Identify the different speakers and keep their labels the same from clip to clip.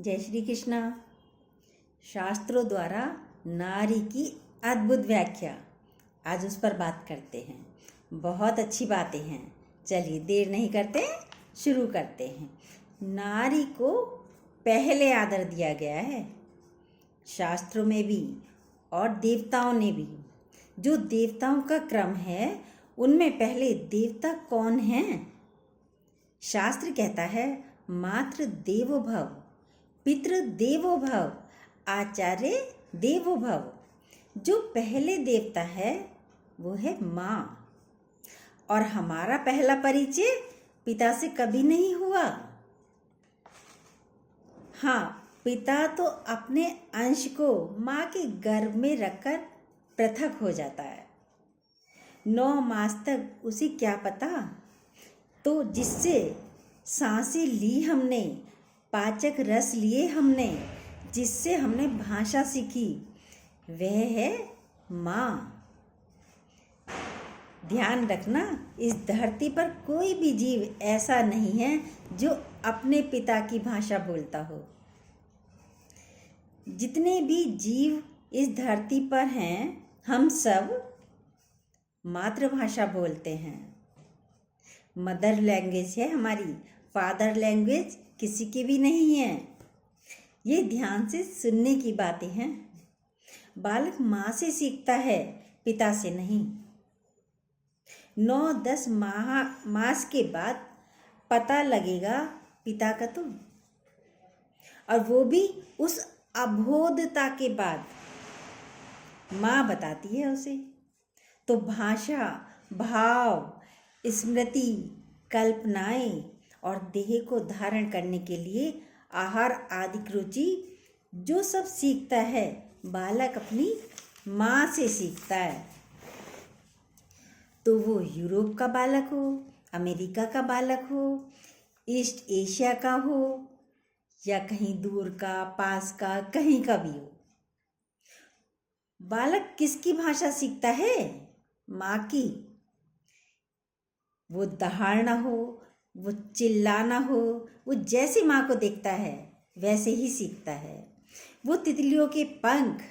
Speaker 1: जय श्री कृष्णा। शास्त्रों द्वारा नारी की अद्भुत व्याख्या, आज उस पर बात करते हैं। बहुत अच्छी बातें हैं। चलिए देर नहीं करते, शुरू करते हैं। नारी को पहले आदर दिया गया है, शास्त्रों में भी और देवताओं ने भी। जो देवताओं का क्रम है उनमें पहले देवता कौन हैं? शास्त्र कहता है मातृ देवो भव, पितृ देवो भव, आचार्य देवो भव। जो पहले देवता है वो है माँ। और हमारा पहला परिचय पिता से कभी नहीं हुआ। हाँ, पिता तो अपने अंश को माँ के गर्भ में रखकर पृथक हो जाता है। 9 मास तक उसे क्या पता, तो जिससे सांसें ली हमने, पाचक रस लिए हमने, जिससे हमने भाषा सीखी, वह है माँ। ध्यान रखना, इस धरती पर कोई भी जीव ऐसा नहीं है जो अपने पिता की भाषा बोलता हो। जितने भी जीव इस धरती पर हैं, हम सब मातृभाषा बोलते हैं। मदर लैंग्वेज है हमारी, फादर लैंग्वेज किसी की भी नहीं है। ये ध्यान से सुनने की बातें हैं। बालक माँ से सीखता है, पिता से नहीं। 9-10 मास के बाद पता लगेगा पिता का तो, और वो भी उस अबोधता के बाद माँ बताती है उसे। तो भाषा, भाव, स्मृति, कल्पनाएं और देह को धारण करने के लिए आहार आदि रुचि, जो सब सीखता है बालक अपनी माँ से सीखता है। तो वो यूरोप का बालक हो, अमेरिका का बालक हो, ईस्ट एशिया का हो, या कहीं दूर का, पास का, कहीं का भी हो। बालक किसकी भाषा सीखता है? माँ की। वो दहाड़ना हो, वो चिल्लाना हो, वो जैसे माँ को देखता है वैसे ही सीखता है। वो तितलियों के पंख,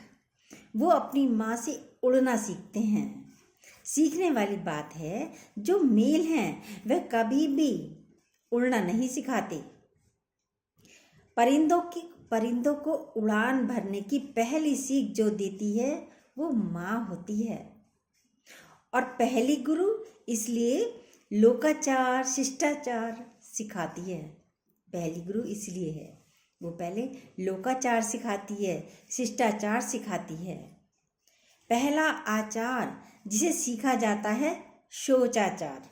Speaker 1: वो अपनी माँ से उड़ना सीखते हैं। सीखने वाली बात है, जो मेल हैं वह कभी भी उड़ना नहीं सिखाते। परिंदों को उड़ान भरने की पहली सीख जो देती है वो माँ होती है। और पहली गुरु इसलिए लोकाचार, शिष्टाचार सिखाती है। पहली गुरु इसलिए है, वो पहले लोकाचार सिखाती है, शिष्टाचार सिखाती है। पहला आचार जिसे सीखा जाता है शोचाचार।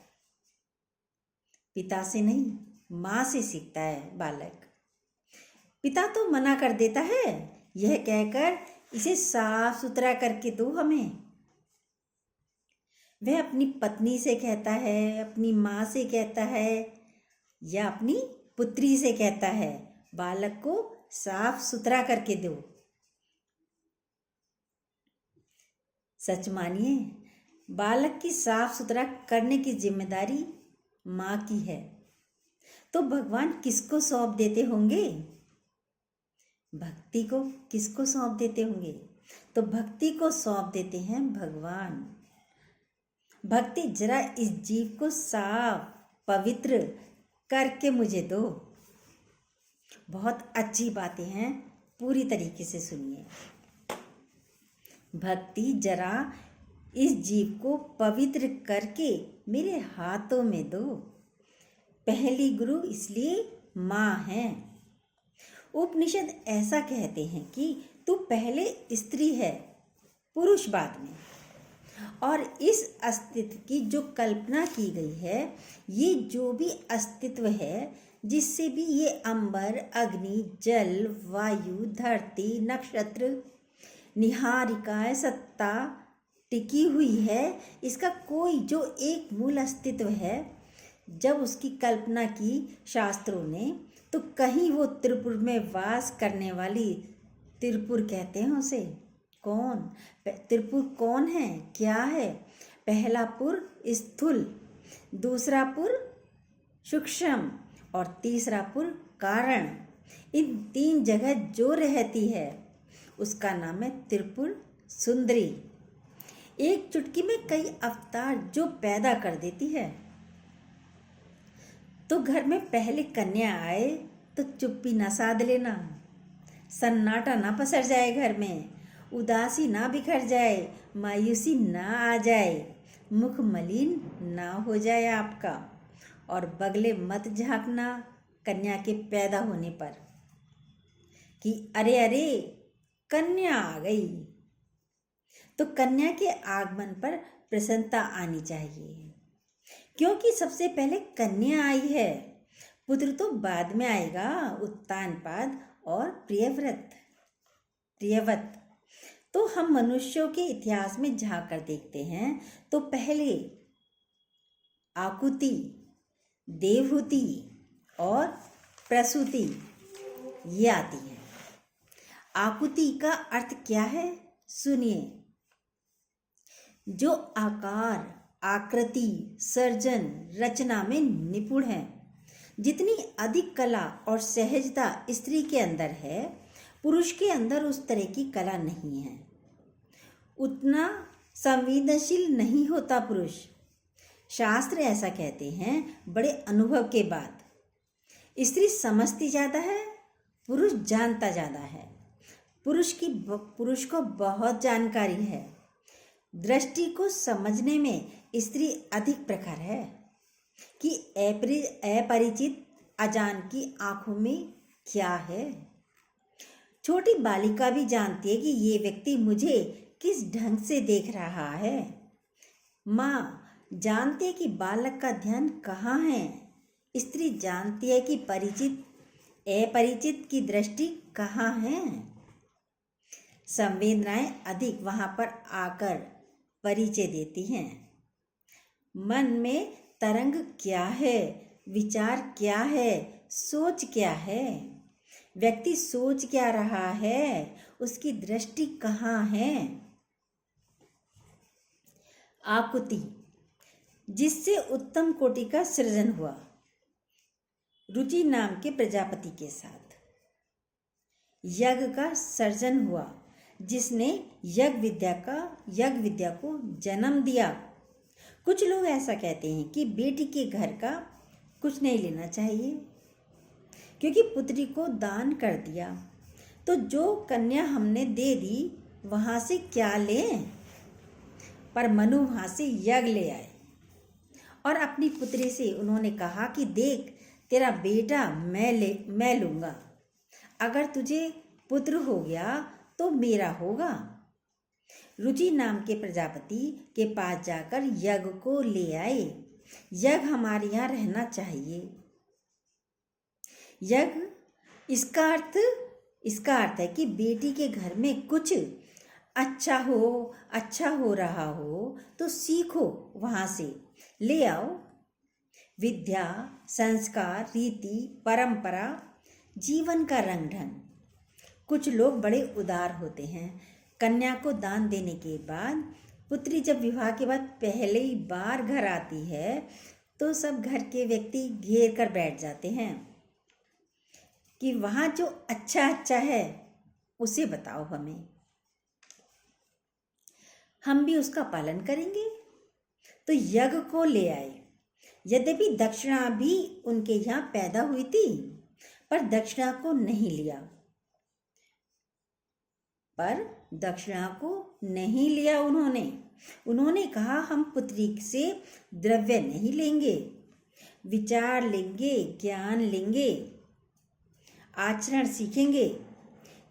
Speaker 1: पिता से नहीं, माँ से सीखता है बालक। पिता तो मना कर देता है, यह कहकर इसे साफ सुथरा करके दो हमें। वह अपनी पत्नी से कहता है, अपनी माँ से कहता है, या अपनी पुत्री से कहता है बालक को साफ सुथरा करके दो। सच मानिए, बालक की साफ सुथरा करने की जिम्मेदारी माँ की है। तो भगवान किसको सौंप देते होंगे? भक्ति को किसको सौंप देते होंगे? तो भक्ति को सौंप देते हैं भगवान। भक्ति, जरा इस जीव को साफ पवित्र करके मुझे दो। बहुत अच्छी बातें हैं, पूरी तरीके से सुनिए। भक्ति, जरा इस जीव को पवित्र करके मेरे हाथों में दो। पहली गुरु इसलिए माँ है। उपनिषद ऐसा कहते हैं कि तू पहले स्त्री है, पुरुष बाद में। और इस अस्तित्व की जो कल्पना की गई है, ये जो भी अस्तित्व है, जिससे भी ये अंबर, अग्नि, जल, वायु, धरती, नक्षत्र, निहारिकाएं, सत्ता टिकी हुई है, इसका कोई जो एक मूल अस्तित्व है, जब उसकी कल्पना की शास्त्रों ने, तो कहीं वो त्रिपुर में वास करने वाली, त्रिपुर कहते हैं उसे। कौन त्रिपुर कौन है, क्या है? पहला पुर स्थूल, दूसरा पुर सूक्ष्म और तीसरा पुर कारण। इन 3 जगह जो रहती है उसका नाम है त्रिपुर सुंदरी। एक चुटकी में कई अवतार जो पैदा कर देती है। तो घर में पहले कन्या आए तो चुप्पी ना साध लेना, सन्नाटा ना पसर जाए, घर में उदासी ना बिखर जाए, मायूसी ना आ जाए, मुख मलिन ना हो जाए आपका, और बगले मत झांकना कन्या के पैदा होने पर कि अरे अरे कन्या आ गई। तो कन्या के आगमन पर प्रसन्नता आनी चाहिए, क्योंकि सबसे पहले कन्या आई है, पुत्र तो बाद में आएगा, उत्तानपाद और प्रियव्रत। तो हम मनुष्यों के इतिहास में झांक कर देखते हैं तो पहले आकुति, देवहूति और प्रसूति ये आती है। आकुति का अर्थ क्या है सुनिए। जो आकार, आकृति, सर्जन, रचना में निपुण है, जितनी अधिक कला और सहजता स्त्री के अंदर है, पुरुष के अंदर उस तरह की कला नहीं है। उतना संवेदनशील नहीं होता पुरुष। शास्त्र ऐसा कहते हैं बड़े अनुभव के बाद। स्त्री समझती ज़्यादा है, पुरुष जानता ज़्यादा है। पुरुष को बहुत जानकारी है। दृष्टि को समझने में स्त्री अधिक प्रखर है कि अपरिचित अजान की आंखों में क्या है। छोटी बालिका भी जानती है कि ये व्यक्ति मुझे किस ढंग से देख रहा है। माँ जानती है कि बालक का ध्यान कहाँ है। स्त्री जानती है कि परिचित अपरिचित की दृष्टि कहाँ है। संवेदनाएं अधिक वहाँ पर आकर परिचय देती हैं। मन में तरंग क्या है, विचार क्या है, सोच क्या है, व्यक्ति सोच क्या रहा है, उसकी दृष्टि कहाँ है। आकुति, जिससे उत्तम कोटि का सृजन हुआ, रुचि नाम के प्रजापति के साथ यज्ञ का सर्जन हुआ, जिसने यज्ञ विद्या को जन्म दिया। कुछ लोग ऐसा कहते हैं कि बेटी के घर का कुछ नहीं लेना चाहिए, क्योंकि पुत्री को दान कर दिया, तो जो कन्या हमने दे दी वहाँ से क्या लें। पर मनु वहाँ से यज्ञ ले आए और अपनी पुत्री से उन्होंने कहा कि देख, तेरा बेटा मैं लूँगा, अगर तुझे पुत्र हो गया तो मेरा होगा। रुचि नाम के प्रजापति के पास जाकर यज्ञ को ले आए। यज्ञ हमारे यहाँ रहना चाहिए। यज्ञ इसका अर्थ है कि बेटी के घर में कुछ अच्छा हो रहा हो तो सीखो, वहाँ से ले आओ। विद्या, संस्कार, रीति, परंपरा, जीवन का रंग ढंग। कुछ लोग बड़े उदार होते हैं। कन्या को दान देने के बाद पुत्री जब विवाह के बाद पहली बार घर आती है तो सब घर के व्यक्ति घेर कर बैठ जाते हैं कि वहाँ जो अच्छा है उसे बताओ हमें, हम भी उसका पालन करेंगे। तो यज्ञ को ले आए। यद्यपि दक्षिणा भी उनके यहाँ पैदा हुई थी, पर दक्षिणा को नहीं लिया। उन्होंने कहा हम पुत्री से द्रव्य नहीं लेंगे, विचार लेंगे, ज्ञान लेंगे, आचरण सीखेंगे।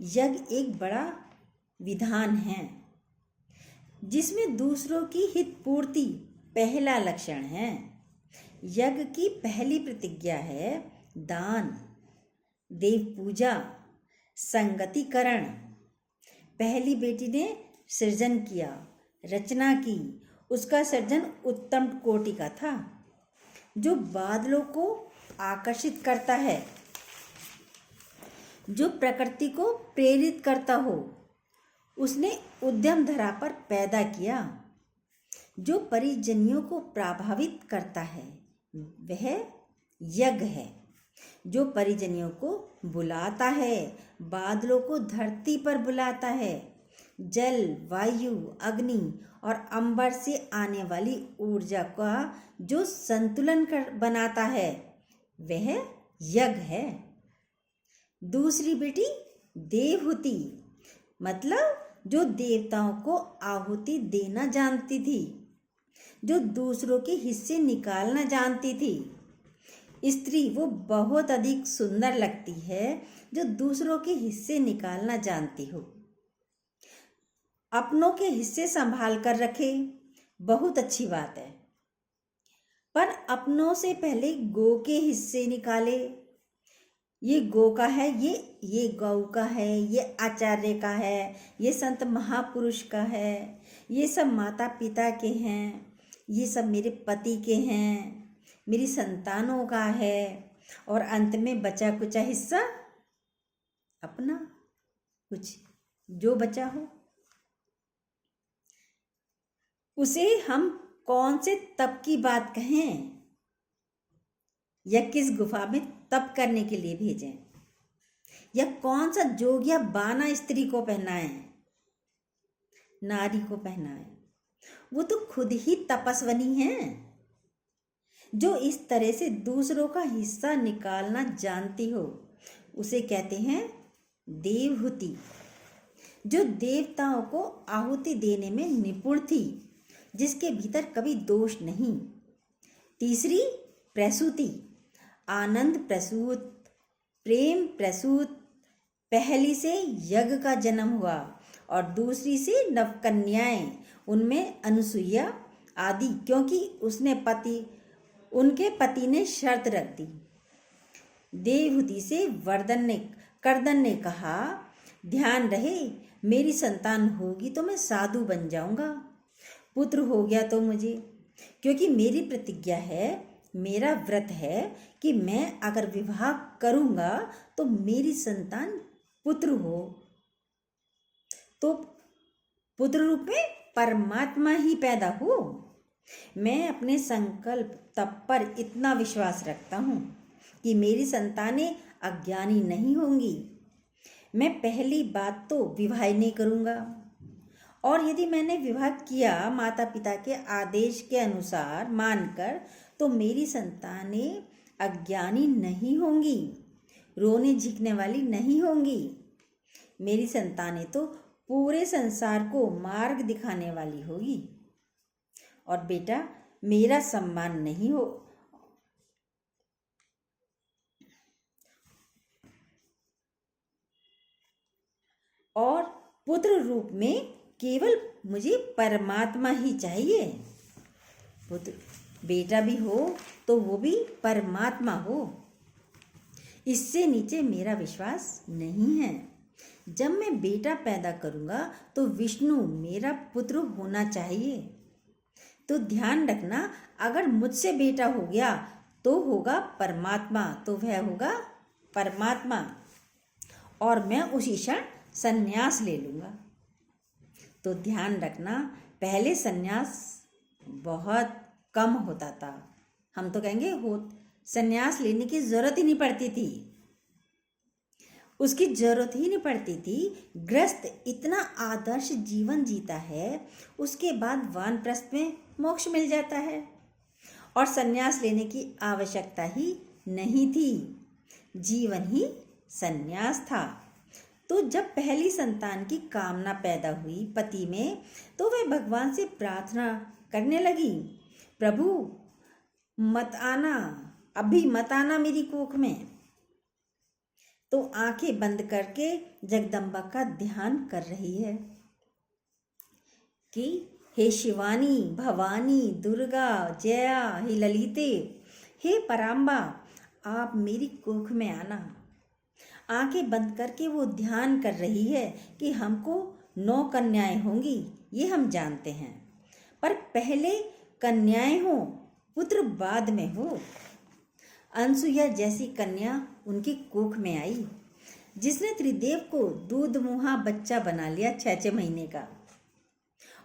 Speaker 1: यज्ञ एक बड़ा विधान है जिसमें दूसरों की हित पूर्ति पहला लक्षण है। यज्ञ की पहली प्रतिज्ञा है दान, देव पूजा, संगतिकरण। पहली बेटी ने सृजन किया, रचना की। उसका सृजन उत्तम कोटि का था, जो बादलों को आकर्षित करता है, जो प्रकृति को प्रेरित करता हो। उसने उद्यम धरा पर पैदा किया। जो परिजनियों को प्रभावित करता है वह यज्ञ है। जो परिजनियों को बुलाता है, बादलों को धरती पर बुलाता है, जल, वायु, अग्नि और अंबर से आने वाली ऊर्जा का जो संतुलन कर बनाता है, वह यज्ञ है। दूसरी बेटी देवहूति, मतलब जो देवताओं को आहुति देना जानती थी, जो दूसरों के हिस्से निकालना जानती थी। स्त्री वो बहुत अधिक सुंदर लगती है जो दूसरों के हिस्से निकालना जानती हो। अपनों के हिस्से संभाल कर रखे, बहुत अच्छी बात है, पर अपनों से पहले गौ के हिस्से निकाले। ये गौ का है, ये गौ का है, ये आचार्य का है, ये संत महापुरुष का है, ये सब माता पिता के हैं, ये सब मेरे पति के हैं, मेरी संतानों का है, और अंत में बचा कुचा हिस्सा अपना, कुछ जो बचा हो उसे हम कौन से तप की बात कहें या किस गुफा में तप करने के लिए भेजें, या कौन सा जोग या बाना स्त्री को पहनाएं, नारी को पहनाएं। वो तो खुद ही तपस्विनी है, जो इस तरह से दूसरों का हिस्सा निकालना जानती हो। उसे कहते हैं देवहूति, जो देवताओं को आहुति देने में निपुण थी, जिसके भीतर कभी दोष नहीं। तीसरी प्रसूति, आनंद प्रसूत, प्रेम प्रसूत। पहली से यज्ञ का जन्म हुआ और दूसरी से नवकन्याएं, उनमें अनुसुईया आदि, क्योंकि उनके पति ने शर्त रख दी। देवहूति से कर्दन ने कहा, ध्यान रहे मेरी संतान होगी तो मैं साधु बन जाऊंगा, पुत्र हो गया तो मुझे, क्योंकि मेरी प्रतिज्ञा है, मेरा व्रत है कि मैं अगर विवाह करूंगा तो मेरी संतान पुत्र हो, तो पुत्र रूप में परमात्मा ही पैदा हो। मैं अपने संकल्प तप पर इतना विश्वास रखता हूँ कि मेरी संतानें अज्ञानी नहीं होंगी। मैं पहली बात तो विवाह नहीं करूँगा, और यदि मैंने विवाह किया माता पिता के आदेश के अनुसार मानकर, तो मेरी संतानें अज्ञानी नहीं होंगी, रोने झिकने वाली नहीं होंगी। मेरी संतानें तो पूरे संसार को मार्ग दिखाने वाली होगी। और बेटा, मेरा सम्मान नहीं हो और पुत्र रूप में केवल मुझे परमात्मा ही चाहिए। पुत्र बेटा भी हो तो वो भी परमात्मा हो, इससे नीचे मेरा विश्वास नहीं है। जब मैं बेटा पैदा करूंगा तो विष्णु मेरा पुत्र होना चाहिए। तो ध्यान रखना, अगर मुझसे बेटा हो गया तो होगा परमात्मा, तो वह होगा परमात्मा, और मैं उसी क्षण संन्यास ले लूँगा। तो ध्यान रखना, पहले संन्यास बहुत कम होता था, हम तो कहेंगे संन्यास लेने की जरूरत ही नहीं पड़ती थी, उसकी जरूरत ही नहीं पड़ती थी। गृहस्थ इतना आदर्श जीवन जीता है, उसके बाद वानप्रस्थ में मोक्ष मिल जाता है, और संन्यास लेने की आवश्यकता ही नहीं थी, जीवन ही संन्यास था। तो जब पहली संतान की कामना पैदा हुई पति में, तो वह भगवान से प्रार्थना करने लगी, प्रभु मत आना, अभी मत आना मेरी कोख में। तो आंखें बंद करके जगदम्बा का ध्यान कर रही है कि हे शिवानी, भवानी, दुर्गा, जया, हे ललिते, हे पराम्बा, आप मेरी कोख में आना। आंखें बंद करके वो ध्यान कर रही है कि हमको 9 कन्याएं होंगी, ये हम जानते हैं, पर पहले कन्याएं हो, पुत्र बाद में हो। अनसुईया जैसी कन्या उनकी कोख में आई, जिसने त्रिदेव को दूध मुहा बच्चा बना लिया 6-6 महीने का।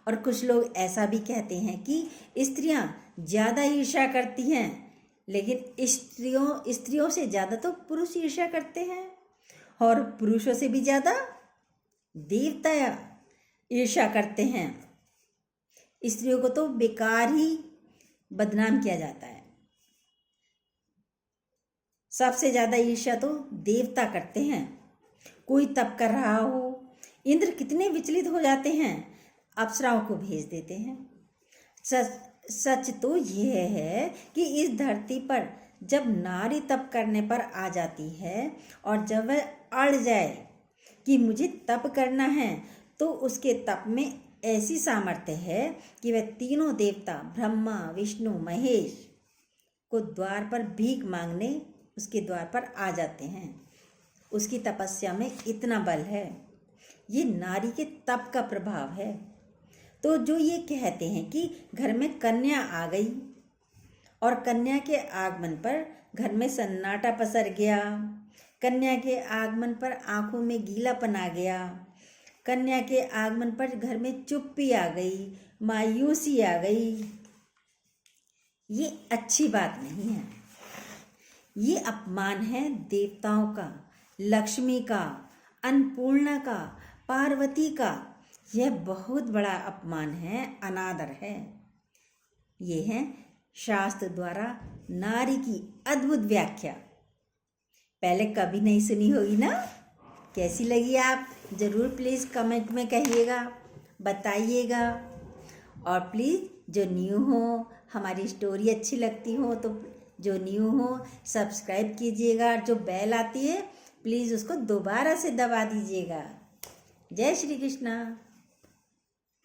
Speaker 1: और कुछ लोग ऐसा भी कहते हैं कि स्त्रियां ज़्यादा ईर्ष्या करती हैं, लेकिन स्त्रियों से ज़्यादा तो पुरुष ईर्ष्या करते हैं, और पुरुषों से भी ज़्यादा देवता ईर्ष्या करते हैं। स्त्रियों को तो बेकार ही बदनाम किया जाता है। सबसे ज़्यादा ईर्ष्या तो देवता करते हैं। कोई तप कर रहा हो, इंद्र कितने विचलित हो जाते हैं, अप्सराओं को भेज देते हैं। सच तो यह है कि इस धरती पर जब नारी तप करने पर आ जाती है और जब वह अड़ जाए कि मुझे तप करना है, तो उसके तप में ऐसी सामर्थ्य है कि वह तीनों देवता ब्रह्मा विष्णु महेश को द्वार पर भीख मांगने उसके द्वार पर आ जाते हैं। उसकी तपस्या में इतना बल है। ये नारी के तप का प्रभाव है। तो जो ये कहते हैं कि घर में कन्या आ गई और कन्या के आगमन पर घर में सन्नाटा पसर गया, कन्या के आगमन पर आंखों में गीलापन आ गया, कन्या के आगमन पर घर में चुप्पी आ गई, मायूसी आ गई, ये अच्छी बात नहीं है। ये अपमान है देवताओं का, लक्ष्मी का, अन्नपूर्णा का, पार्वती का। यह बहुत बड़ा अपमान है, अनादर है। ये है शास्त्र द्वारा नारी की अद्भुत व्याख्या। पहले कभी नहीं सुनी होगी ना? कैसी लगी आप ज़रूर प्लीज़ कमेंट में कहिएगा, बताइएगा। और प्लीज़ जो न्यू हो, हमारी स्टोरी अच्छी लगती हो तो जो न्यू हो सब्सक्राइब कीजिएगा। जो बेल आती है प्लीज़ उसको दोबारा से दबा दीजिएगा। जय श्री कृष्णा।